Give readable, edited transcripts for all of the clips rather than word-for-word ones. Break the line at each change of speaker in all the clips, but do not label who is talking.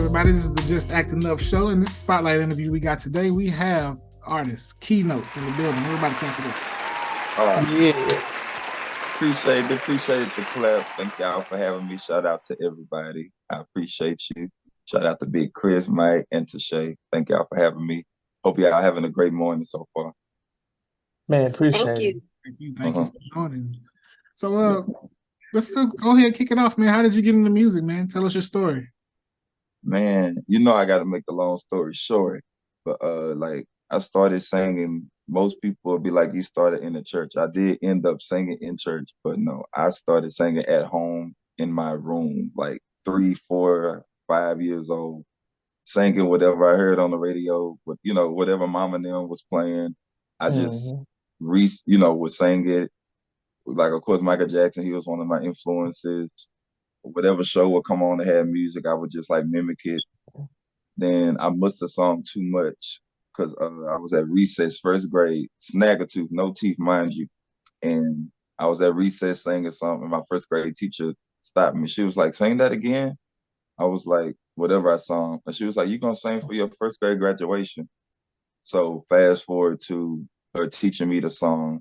everybody. This is the Just Acting Up show. In this spotlight interview we got today, we have artist Kei Knowtz in the building. Everybody clap for this.
Yeah.
Appreciate the clap. Thank y'all for having me. Shout out to everybody. I appreciate you. Shout out to Big Chris, Mike, and to Shay. Thank y'all for having me. Hope y'all having a great morning so far.
Man, appreciate
Thank you.
it.
Thank you for joining. So let's go ahead and kick it off, man. How did you get into music, man? Tell us your story.
Man, I gotta make the long story short. But like I started singing. Most people would be like, you started in the church. I did end up singing in church, but no, I started singing at home in my room, like 3, 4, 5 years old, singing whatever I heard on the radio, with whatever mama and them was playing. I just would sing it. Like, of course, Michael Jackson, he was one of my influences. Whatever show would come on that had music, I would just like mimic it. Then I must have sung too much because I was at recess, first grade, snag-a-tooth, no teeth, mind you. And I was at recess singing something. My first grade teacher stopped me. She was like, sing that again. I was like, whatever I sung. And she was like, you going to sing for your first grade graduation. So fast forward to her teaching me the song.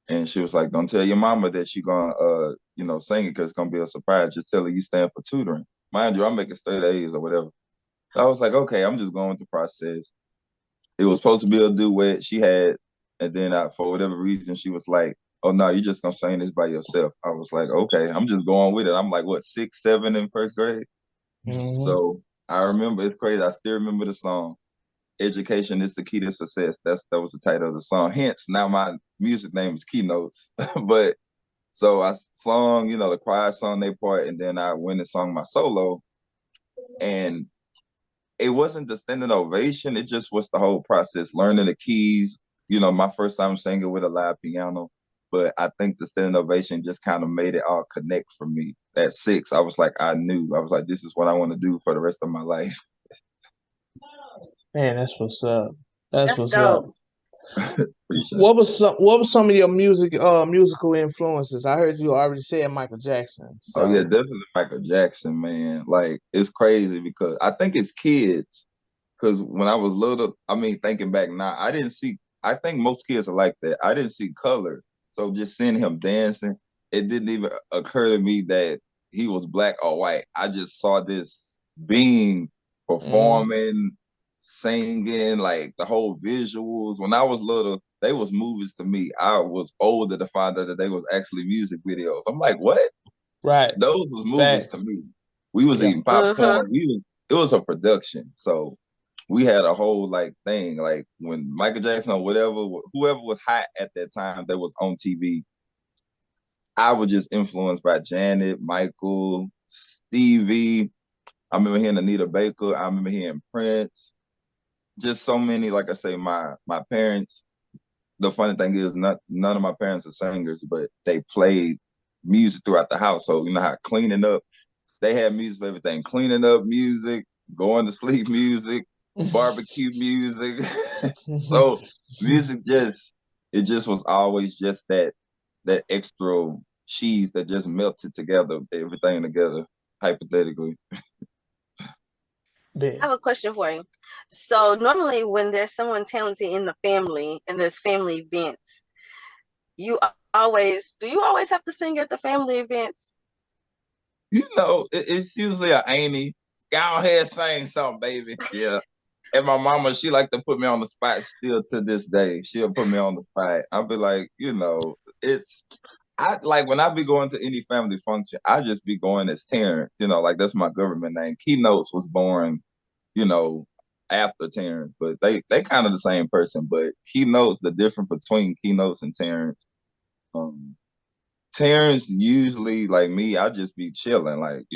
And she was like, don't tell your mama that she going to, sing it because it's going to be a surprise. Just tell her you stand for tutoring. Mind you, I'm making straight A's or whatever. So I was like, okay, I'm just going with the process. It was supposed to be a duet she had. And then for whatever reason, she was like, oh, no, you're just going to sing this by yourself. I was like, okay, I'm just going with it. I'm like, what, 6, 7 in first grade? So I remember, it's crazy. I still remember the song. Education is the key to success. That was the title of the song. Hence, now my music name is Kei Knowtz. But so I sung, the choir sung their part, and then I went and sung my solo. And it wasn't the standing ovation. It just was the whole process, learning the keys. My first time singing with a live piano. But I think the standing ovation just kind of made it all connect for me. At 6, I was like, I was like, this is what I want to do for the rest of my life.
Man, that's what's up. That's what's
dope.
up. What was some of your musical influences? I heard you already said Michael Jackson. So.
Oh yeah, definitely Michael Jackson, man. Like, it's crazy because I think it's kids. Because when I was little, thinking back now, I think most kids are like that. I didn't see color. So just seeing him dancing, it didn't even occur to me that he was black or white. I just saw this being performing, singing, like the whole visuals. When I was little, they was movies to me. I was older to find out that they was actually music videos. I'm like, what?
Right.
Those was movies to me. We was eating popcorn. It was a production. So we had a whole like thing. Like when Michael Jackson or whoever was hot at that time that was on TV, I was just influenced by Janet, Michael, Stevie. I remember hearing Anita Baker. I remember hearing Prince. Just so many, like I say, my parents. The funny thing is, none of my parents are singers, but they played music throughout the house. So you know how cleaning up, they had music for everything. Cleaning up music, going to sleep music, barbecue music. So music it just was always just that extra cheese that just melted together, everything together, hypothetically.
I have a question for you. So normally when there's someone talented in the family and there's family events, do you always have to sing at the family events?
It's usually an auntie. Go ahead, sing something, baby. Yeah. And my mama, she like to put me on the spot still to this day. She'll put me on the spot. I'll be like, I like when I be going to any family function, I just be going as Terrence, like that's my government name. Kei Knowtz was born, after Terrence, but they kind of the same person. But Kei Knowtz, the difference between Kei Knowtz and Terrence. Terrence usually, like me, I just be chilling, like,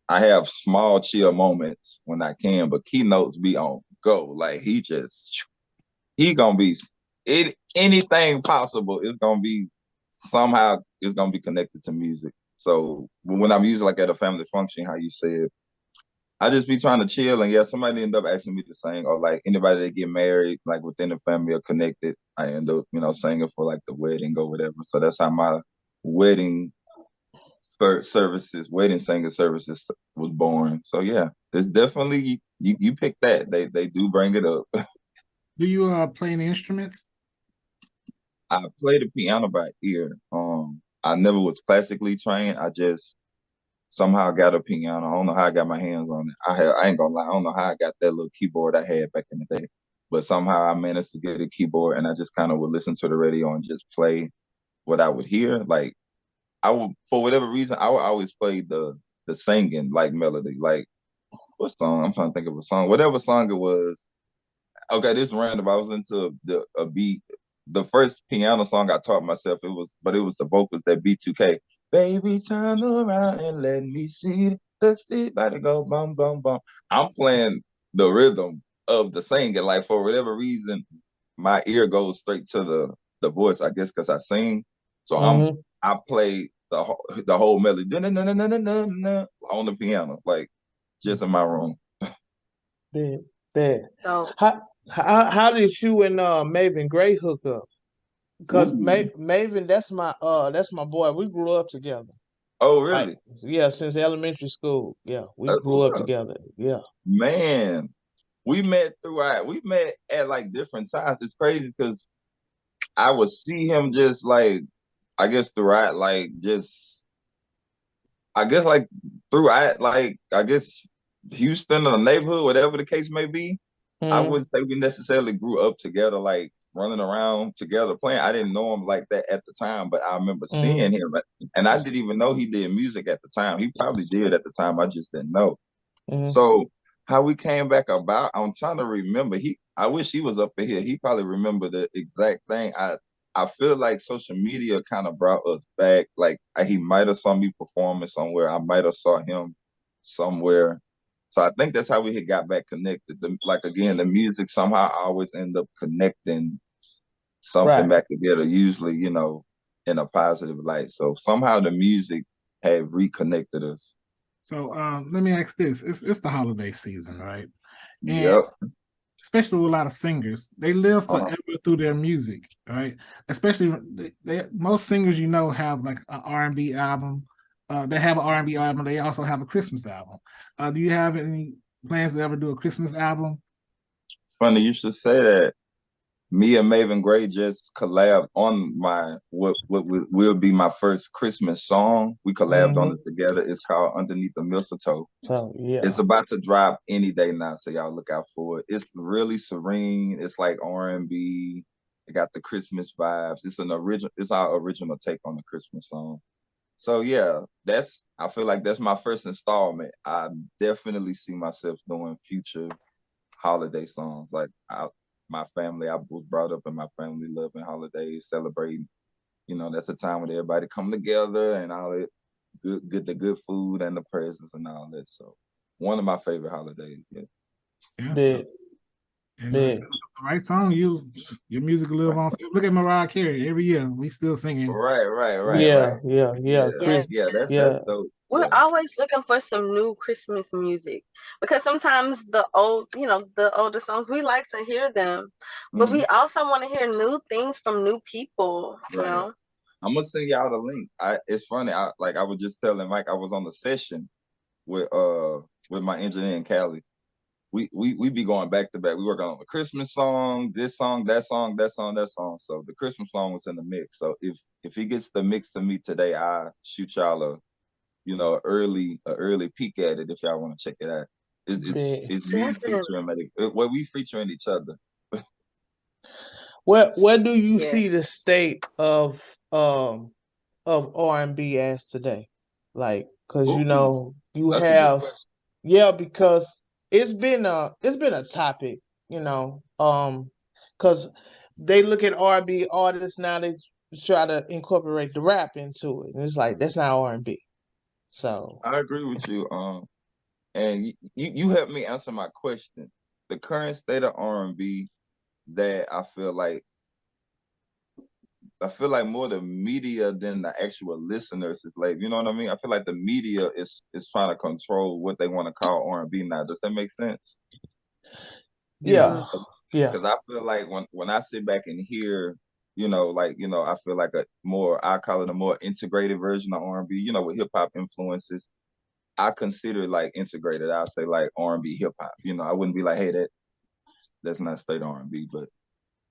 I have small chill moments when I can, but Kei Knowtz be on go. Like he gonna be anything possible. It's gonna be connected to music. So when I'm usually like at a family function, how you said, I just be trying to chill, and yeah, somebody end up asking me to sing, or like anybody that get married, like within the family or connected, I end up, singing for like the wedding or whatever. So that's how my wedding wedding singer services was born. So yeah, it's definitely you pick that. They do bring it up.
Do you play any instruments?
I play the piano by ear. I never was classically trained. I just somehow got a piano. I don't know how I got my hands on it. I ain't gonna lie, I don't know how I got that little keyboard I had back in the day. But somehow I managed to get a keyboard and I just kind of would listen to the radio and just play what I would hear. Like I would, for whatever reason, I would always play the singing like melody. Like what song? I'm trying to think of a song. Whatever song it was. Okay, this random. I was into a beat. The first piano song I taught myself, but it was the vocals that B2K. Baby, turn around and let me see the seat about to go bum bum bum. I'm playing the rhythm of the singing. Like for whatever reason, my ear goes straight to the voice. I guess because I sing. So I play the whole melody on the piano, like just in my room.
Bad.
So
How did you and Maven Gray hook up? Because
Ooh.
Maven, that's my boy. We grew up together.
Oh,
Like,
really?
yeah, since elementary school. Yeah, we
That's
grew
what's
up
up.
together. Yeah.
Man, we met at like different times. It's crazy because I would see him just like, I guess throughout like just, I guess like throughout like, I guess Houston or the neighborhood, whatever the case may be. I
Mm-hmm.
wouldn't say we necessarily grew up together, like running around together playing. I didn't know him like that at the time, but I remember seeing him, and I didn't even know he did music at the time. He probably did at the time. I just didn't know.
Mm-hmm.
So how we came back about, I'm trying to remember. I wish he was up in here. He probably remember the exact thing. I feel like social media kind of brought us back. Like he might have saw me performing somewhere. I might have saw him somewhere. So I think that's how we had got back connected. Like again, the music somehow always end up connecting something
Right.
back together. Usually, in a positive light. So somehow the music had reconnected us.
So let me ask this: it's the holiday season, right? And
Yep.
especially with a lot of singers, they live
Uh-huh.
forever through their music, right? Especially most singers have like an R&B album. They have an R&B album. They also have a Christmas album. Do you have any plans to ever do a Christmas album?
Funny you should say that. Me and Maven Gray just collabed on what will be my first Christmas song. We collabed on
Mm-hmm.
it together. It's called Underneath the Mistletoe.
So
It's
yeah.
about to drop any day now, so y'all look out for it. It's really serene. It's like R&B. It got the Christmas vibes. It's our original take on the Christmas song. So yeah, I feel like that's my first installment. I definitely see myself doing future holiday songs. Like my family, I was brought up in my family loving holidays, celebrating. That's a time when everybody come together and all that good the good food and the presents and all that. So one of my favorite holidays. Yeah.
Yeah.
Big.
And it's
Big.
the right song, your music will live
Right.
on. Look at Mariah Carey. Every year we still singing.
Yeah. Yeah. Yeah.
Yeah.
Chris.
yeah,
Yeah, that's
Yeah.
dope.
we're
Yeah.
always looking for some new Christmas music because sometimes the older songs we like to hear them, but we
Mhm.
also want to hear new things from new people.
Right. I'm gonna send y'all the link. It's funny. I was just telling Mike I was on the session with my engineer in Cali. We be going back to back. We working on the Christmas song, this song, that song, that song, that song. So the Christmas song was in the mix. So if he gets the mix to me today, I shoot y'all a early peek at it if y'all want to check it out.
Big.
It's me
Definitely.
featuring we featuring each other.
Where do you see
Yes.
the state um of R&B as today? Like, cause
Ooh,
you
that's a good
have,
question.
yeah, because it's been a topic, cause they look at R&B artists now, they try to incorporate the rap into it, and it's like that's not R&B. So
I agree with you. And you helped me answer my question. The current state of R&B that I feel like more the media than the actual listeners is like, you know what I mean? I feel like the media is trying to control what they want to call R&B now. Does that make sense?
Yeah.
yeah,
Mm.
yeah,
Because I feel like when I sit back and hear, I feel like I call it a more integrated version of R&B, with hip hop influences. I consider like integrated. I'll say like R&B, hip hop. You know, I wouldn't be like, hey, that's not straight R&B, but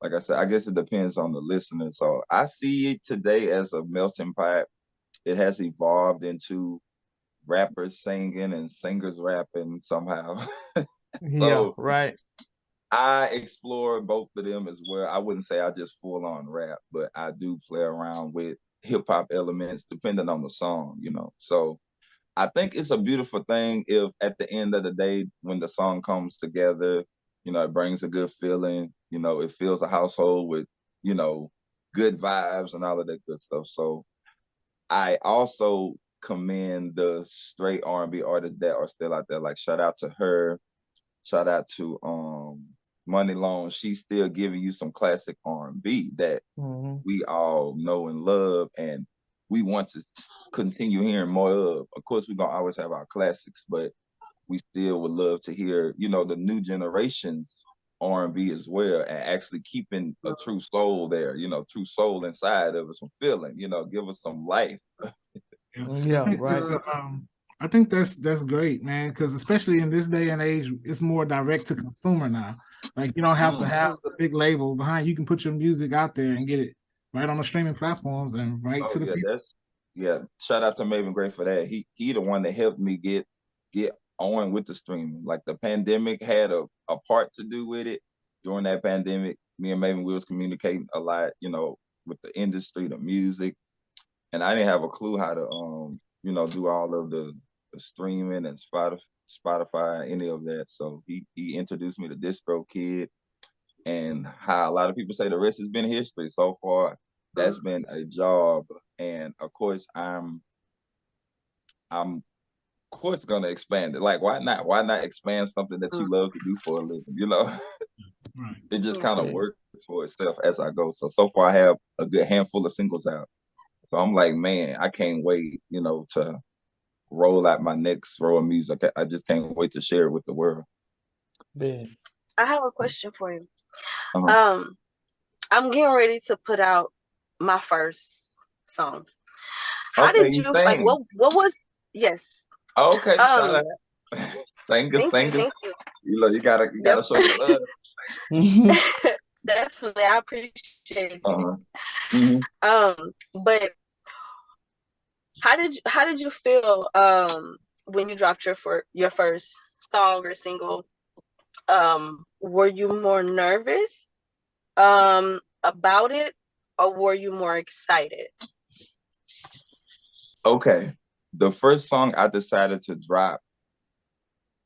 like I said, I guess it depends on the listener. So I see it today as a melting pot. It has evolved into rappers singing and singers rapping somehow.
Yeah,
So
right.
I explore both of them as well. I wouldn't say I just full on rap, but I do play around with hip hop elements depending on the song, you know. So I think it's a beautiful thing if at the end of the day, when the song comes together, you know, it brings a good feeling, you know, it fills a household with, you know, good vibes and all of that good stuff. So I also commend the straight R&B artists that are still out there. Like shout out to her, shout out to Money Long. She's still giving you some classic R&B that
Hmm.
we all know and love, and we want to continue hearing more of. Of course, we're gonna always have our classics, but we still would love to hear, you know, the new generations R&B as well, and actually keeping a true soul there, you know, true soul inside of us, some feeling, you know, give us some life.
Yeah. I
Yeah,
think
right.
I think that's great, man. Because especially in this day and age, it's more direct to consumer now. Like you don't have to
Mm.
have the big label behind. You can put your music out there and get it right on the streaming platforms and right
Oh
to the
yeah,
people.
yeah. Shout out to Maven Gray for that. He the one that helped me get on with the streaming. Like the pandemic had a part to do with it. During that pandemic, me and Maven, we was communicating a lot, you know, with the industry, the music, and I didn't have a clue how to you know, do all of the streaming and Spotify, any of that. So he introduced me to Distro Kid, and how a lot of people say the rest has been history so far. That's been a job, and of course I'm of course gonna expand it. Like why not expand something that you love to do for a living, you know?
Right.
It just
Yeah.
kind of
Yeah.
works for itself as I go. So far I have a good handful of singles out, so I'm like, man, I can't wait, you know, to roll out my next row of music. I just can't wait to share it with the world.
Yeah.
I have a question for you.
Uh-huh.
Um, I'm getting ready to put out my first songs. How
Okay,
did
you
you like?
sing.
What was? Yes.
Okay, shout
Um.
out. Singers,
Thank you.
singers.
Thank you.
You know, you
Yep.
gotta show the love.
Hmm.
Definitely, I appreciate it.
Uh-huh. Hmm.
But how did you feel when you dropped your first song or single? Were you more nervous about it, or were you more excited?
Okay. The first song I decided to drop,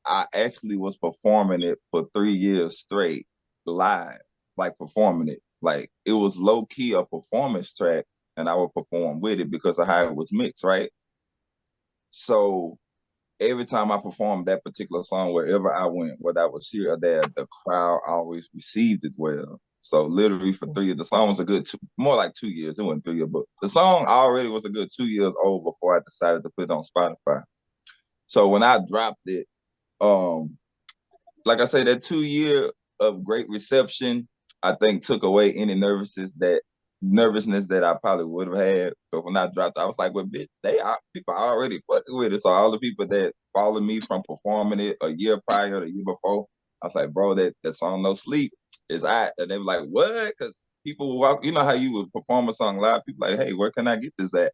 I actually was performing it for 3 years straight, live, like performing it. Like it was low key a performance track, and I would perform with it because of how it was mixed, right? So every time I performed that particular song, wherever I went, whether I was here or there, the crowd always received it well. So literally for 3 years, the song was a good more like 2 years. It wasn't 3 years, but the song already was a good 2 years old before I decided to put it on Spotify. So when I dropped it, um, like I say, that 2 year of great reception, I think took away any nervousness that I probably would have had. But when I dropped, I was like, "Well, bitch, people are already fucking with it." So all the people that followed me from performing it a year prior, the year before, I was like, "Bro, that song No Sleep is out," and they were like, "What?" Because people would walk, you know how you would perform a song live. People like, "Hey, where can I get this at?"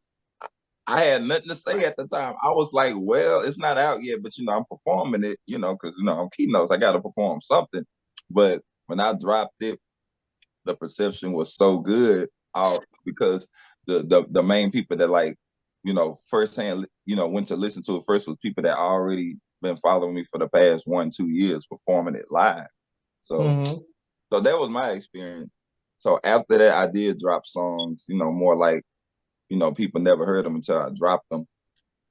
I had nothing to say at the time. I was like, well, it's not out yet, but you know, I'm performing it, you know, because you know, I'm Kei Knowtz, I gotta perform something. But when I dropped it, the perception was so good, because the main people that like, you know, firsthand, you know, went to listen to it first was people that already been following me for the past 1-2 years performing it live. So
Hmm.
so that was my experience. So after that, I did drop songs, you know, more like, you know, people never heard them until I dropped them.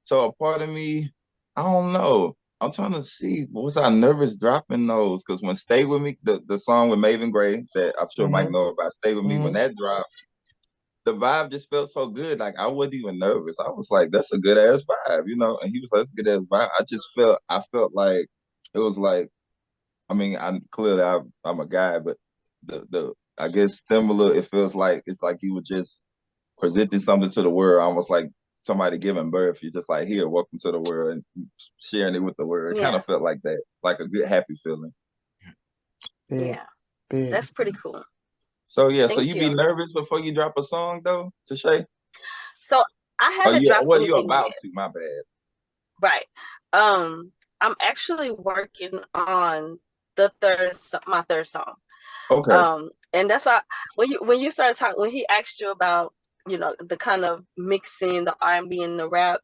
So a part of me, I don't know. I'm trying to see, was I nervous dropping those? Because when Stay With Me, the song with Maven Gray that I'm sure Mike
Hmm.
know about, Stay With Me, when
Hmm.
that dropped, the vibe just felt so good. Like I wasn't even nervous. I was like, that's a good ass vibe, you know? And he was like, that's a good ass vibe. I felt like it was like, I mean, I'm a guy, but the I guess similar, it feels like it's like you were just presenting something to the world, almost like somebody giving birth. You're just like, here, welcome to the world, and sharing it with the world. It kind
Yeah.
of felt like that, like a good, happy feeling.
Big,
Yeah.
big.
That's pretty cool.
So yeah, so
Thank
you be
you.
nervous before you drop a song though, Tashay?
So I
Oh,
haven't dropped
well, you're
anything
about
yet.
to. My bad.
Right. I'm actually working on my third song.
Okay.
And that's why when you started talking, when he asked you about, the kind of mixing the R&B and the rap,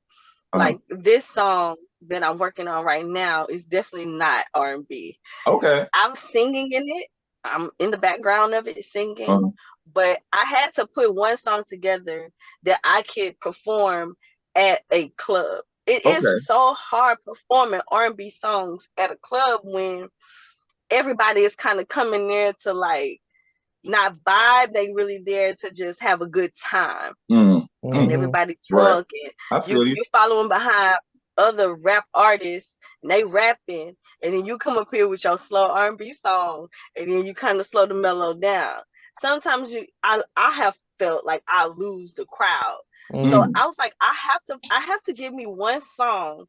Uh-huh.
like this song that I'm working on right now is definitely not R&B.
Okay.
I'm singing in it. I'm in the background of it singing,
Uh-huh.
but I had to put one song together that I could perform at a club. It
Okay.
is so hard performing R&B songs at a club when everybody is kind of coming there to like not vibe. They really there to just have a good time, and everybody
Right.
drunk, and
I feel you.
you following behind other rap artists and they rapping, and then you come up here with your slow R&B song, and then you kind of slow the mellow down. Sometimes I have felt like I lose the crowd. So I was like, I have to give me one song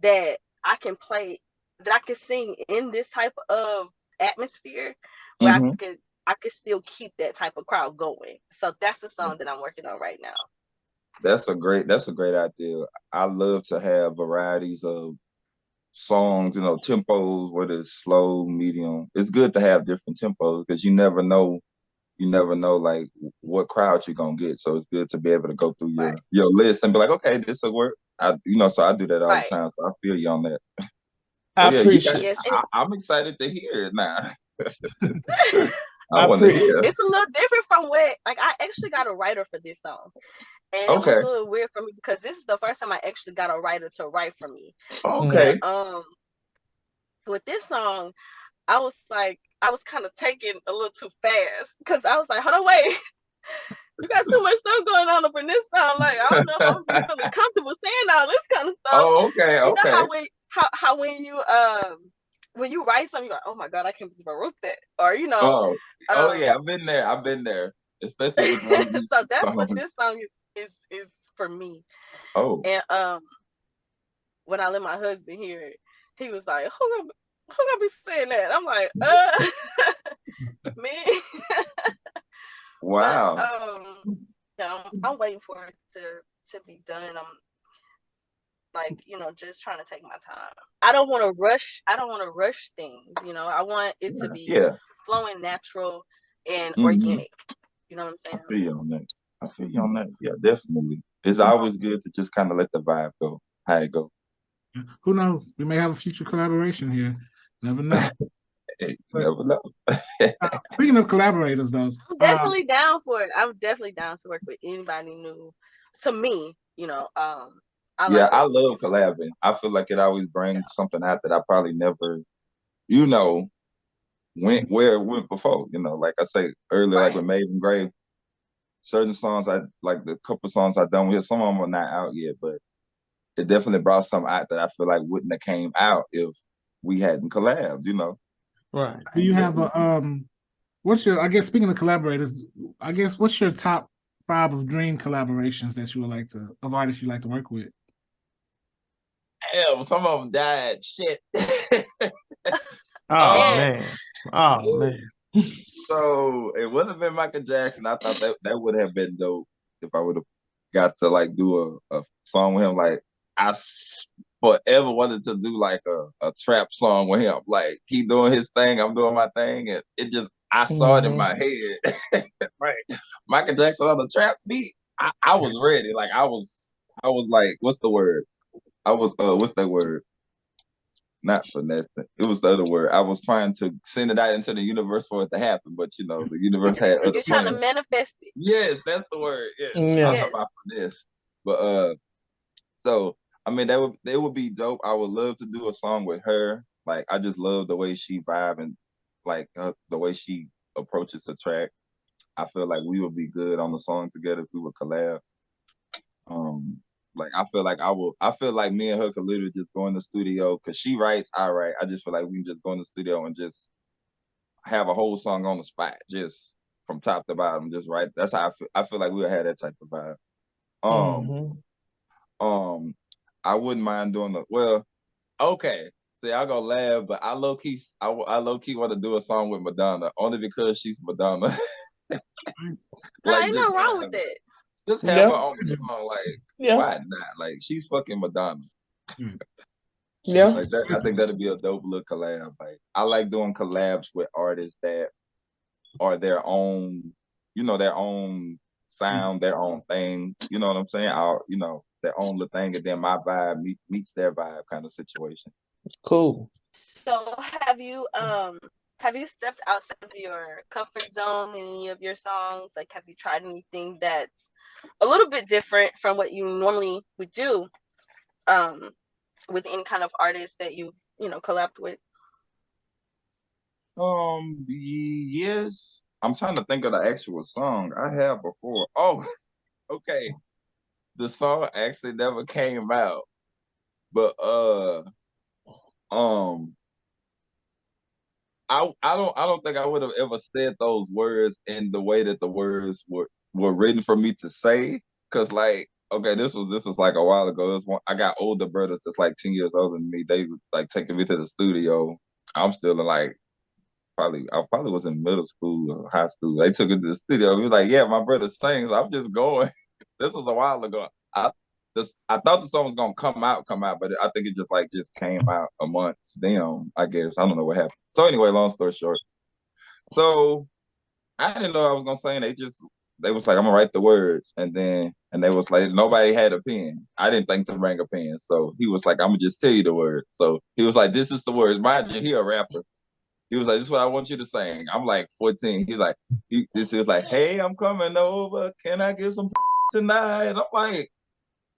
that I can play, that I can sing in this type of atmosphere where I could still keep that type of crowd going. So that's the song that I'm working on right now.
That's a great idea. I love to have varieties of songs, tempos, whether it's slow, medium. It's good to have different tempos because you never know like what crowd you're gonna get. So it's good to be able to go through
Right.
your list and be like, okay, this will work. So I do that all the
Right.
time. So I feel you on that. So
I
yeah,
appreciate
Yes,
I'm excited to hear it now.
and
I want to hear.
it's a little different from what, like, I actually got a writer for this song. And it was
Okay.
a little weird for me because this is the first time I actually got a writer to write for me.
Okay.
And with this song, I was kind of taking a little too fast because I was like, hold on, wait. You got too much stuff going on up in this song. Like, I don't know if I'm gonna be feeling comfortable saying all this kind of stuff.
Oh, okay,
You know
okay.
how when you write something, you're like, oh my God, I can't believe I wrote that. Or
Oh yeah, I've been there. Especially with one of these
so that's what
songs.
this song is for me.
Oh.
And when I let my husband hear it, he was like, who gonna be saying that? I'm like, me. But
Wow.
I'm waiting for it to be done. I'm like, just trying to take my time. I don't want to rush things. I want it to be
Yeah.
flowing natural and
Mhm.
organic. You know what I'm saying?
I feel you on that. Yeah, definitely. It's always good to just kind of let the vibe go, how it go.
Who knows? We may have a future collaboration here. Never know.
Hey, you never know.
Speaking of collaborators, though,
I'm definitely down for it. I'm definitely down to work with anybody new. To me, I
Yeah,
like
I
working with
love
different people.
collabing. I feel like it always
Yeah.
brings something out that I probably never, went where it went before. Like I say earlier, like with
Right.
Maven Gray, certain songs I like, the couple songs I done with, some of them are not out yet, but it definitely brought something out that I feel like wouldn't have came out if we hadn't collabed.
Right.
do you have a what's your? I guess speaking of collaborators, I guess what's your top 5 of dream collaborations that you would like to of artists you like to work with?
Hell, some of them died. Shit.
Oh
And
man. Oh man.
So it would have been Michael Jackson. I thought that would have been dope if I would have got to like do a song with him. Like forever wanted to do like a trap song with him. Like he doing his thing, I'm doing my thing, and it just I saw it in my head. Right, Michael Jackson on the trap beat. I was ready. Like I was like, what's the word? I was what's that word? Not finesse. It was the other word. I was trying to send it out into the universe for it to happen, but the universe had other
you're trying to
plans.
manifest it.
Yes, that's the word. Yeah, I'm
Yeah.
talking
Yes.
about finesse. But so I mean, they would be dope. I would love to do a song with her. Like I just love the way she vibe and like the way she approaches the track. I feel like we would be good on the song together if we would collab. Um, like I feel like me and her could literally just go in the studio because she writes, I write. I just feel like we can just go in the studio and just have a whole song on the spot, just from top to bottom, just right. That's how I feel like we'll have that type of vibe. Um, I wouldn't mind doing okay. See, I'll go laugh, but I low key want to do a song with Madonna only because she's Madonna.
No,
Like
ain't no wrong with it.
just have her on the song. Like,
Yeah.
why not? Like, she's fucking Madonna.
Yeah.
Like that, I think that'd be a dope little collab. Like, I like doing collabs with artists that are their own, their own sound, their own thing. You know what I'm saying? Their own little thing, and then my vibe meets their vibe kind of situation.
Cool.
So have you stepped outside of your comfort zone in any of your songs? Like, have you tried anything that's a little bit different from what you normally would do with any kind of artist that you've collabed with?
Yes. I'm trying to think of the actual song I have before. Oh, okay. The song actually never came out, but I don't think I would have ever said those words in the way that the words were written for me to say. Cause like, okay, this was like a while ago. I got older brothers that's like 10 years older than me. They like taking me to the studio. I'm still in like I probably was in middle school or high school. They took it to the studio. We were like, yeah, my brother sings. I'm just going. This was a while ago. I thought the song was gonna come out, but I think it just came out amongst them. I guess I don't know what happened. So anyway, long story short, so I didn't know I was gonna sing. They was like, I'm gonna write the words, and they was like, nobody had a pen. I didn't think to bring a pen, so he was like, I'm gonna just tell you the words. So he was like, this is the words. Mind you, he a rapper. He was like, this is what I want you to sing. I'm like 14. He's like, this is like, hey, I'm coming over. Can I get some tonight? And I'm like,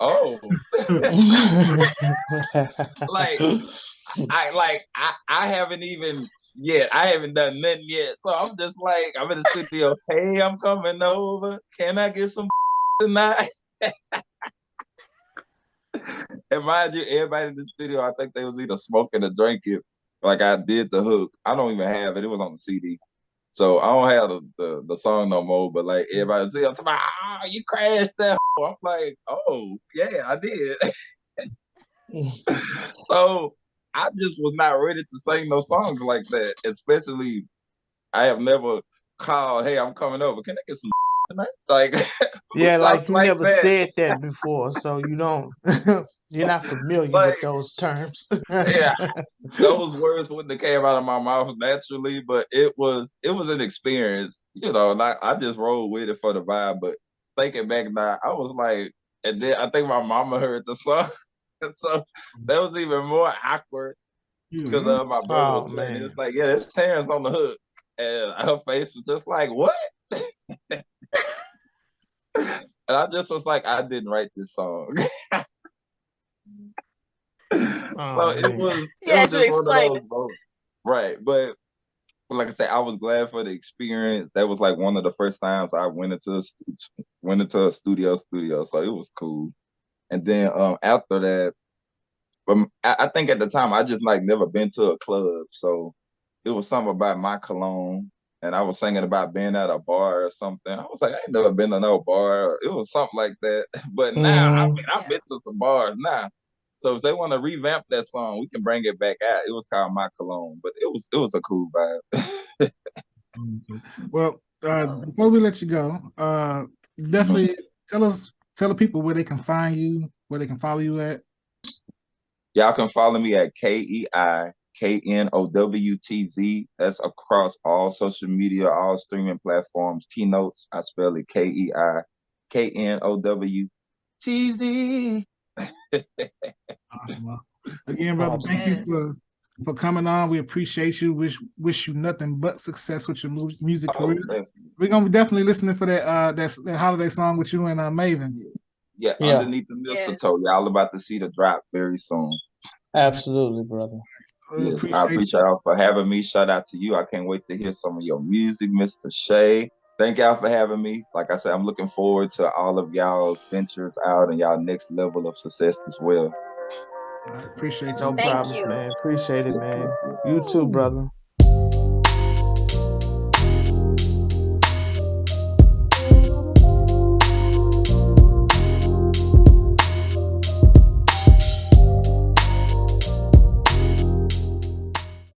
oh, like I haven't even yet. I haven't done nothing yet. So I'm just like, I'm in the studio. Hey, I'm coming over. Can I get some tonight? And mind you, everybody in the studio, I think they was either smoking or drinking. Like I did the hook. I don't even have it. It was on the CD. So I don't have the song no more, but like everybody see, I'm talking about, oh, you crashed that. I'm like, oh yeah, I did. So I just was not ready to sing no songs like that. Especially, I have never called, hey, I'm coming over. Can I get some tonight? Like,
Yeah, like you
like
never
that?
said that before, so you don't. You're not familiar with
Like,
those terms.
yeah, those words wouldn't have came out of my mouth naturally, but it was an experience, and I just rolled with it for the vibe. But thinking back now, I was like, and then I think my mama heard the song, so that was even more awkward because my brother was
Oh
playing. It was
man.
like, yeah, there's Terrence on the hook, and her face was just like, what? And I just was like, I didn't write this song. So
Oh man.
You had to
just one of
explain
those
it.
moments. Right. But like I said, I was glad for the experience. That was like one of the first times I went into a studio. So it was cool. And then after that, I think at the time I just like never been to a club. So it was something about my cologne. And I was singing about being at a bar or something. I was like, I ain't never been to no bar. It was something like that. But now, I mean, I've been to some bars now. So if they want to revamp that song, we can bring it back out. It was called My Cologne, but it was a cool vibe.
Well, before we let you go, definitely tell the people where they can find you, where they can follow you at.
Y'all can follow me at KeiKnowtz. That's across all social media, all streaming platforms. Kei Knowtz, I spell it KeiKnowtz.
Awesome. Again, brother, thank you for coming on. We appreciate you. Wish you nothing but success with your music career. We're gonna be definitely listening for that holiday song with you and Maven.
Yeah, underneath the mistletoe. Y'all about to see the drop very soon.
Absolutely, brother.
Yes, I appreciate y'all for having me. Shout out to you. I can't wait to hear some of your music, Mr. Shay. Thank y'all for having me. Like I said, I'm looking forward to all of y'all ventures out and y'all next level of success as well.
I appreciate you.
No problem, man. Appreciate it, man. You too, brother.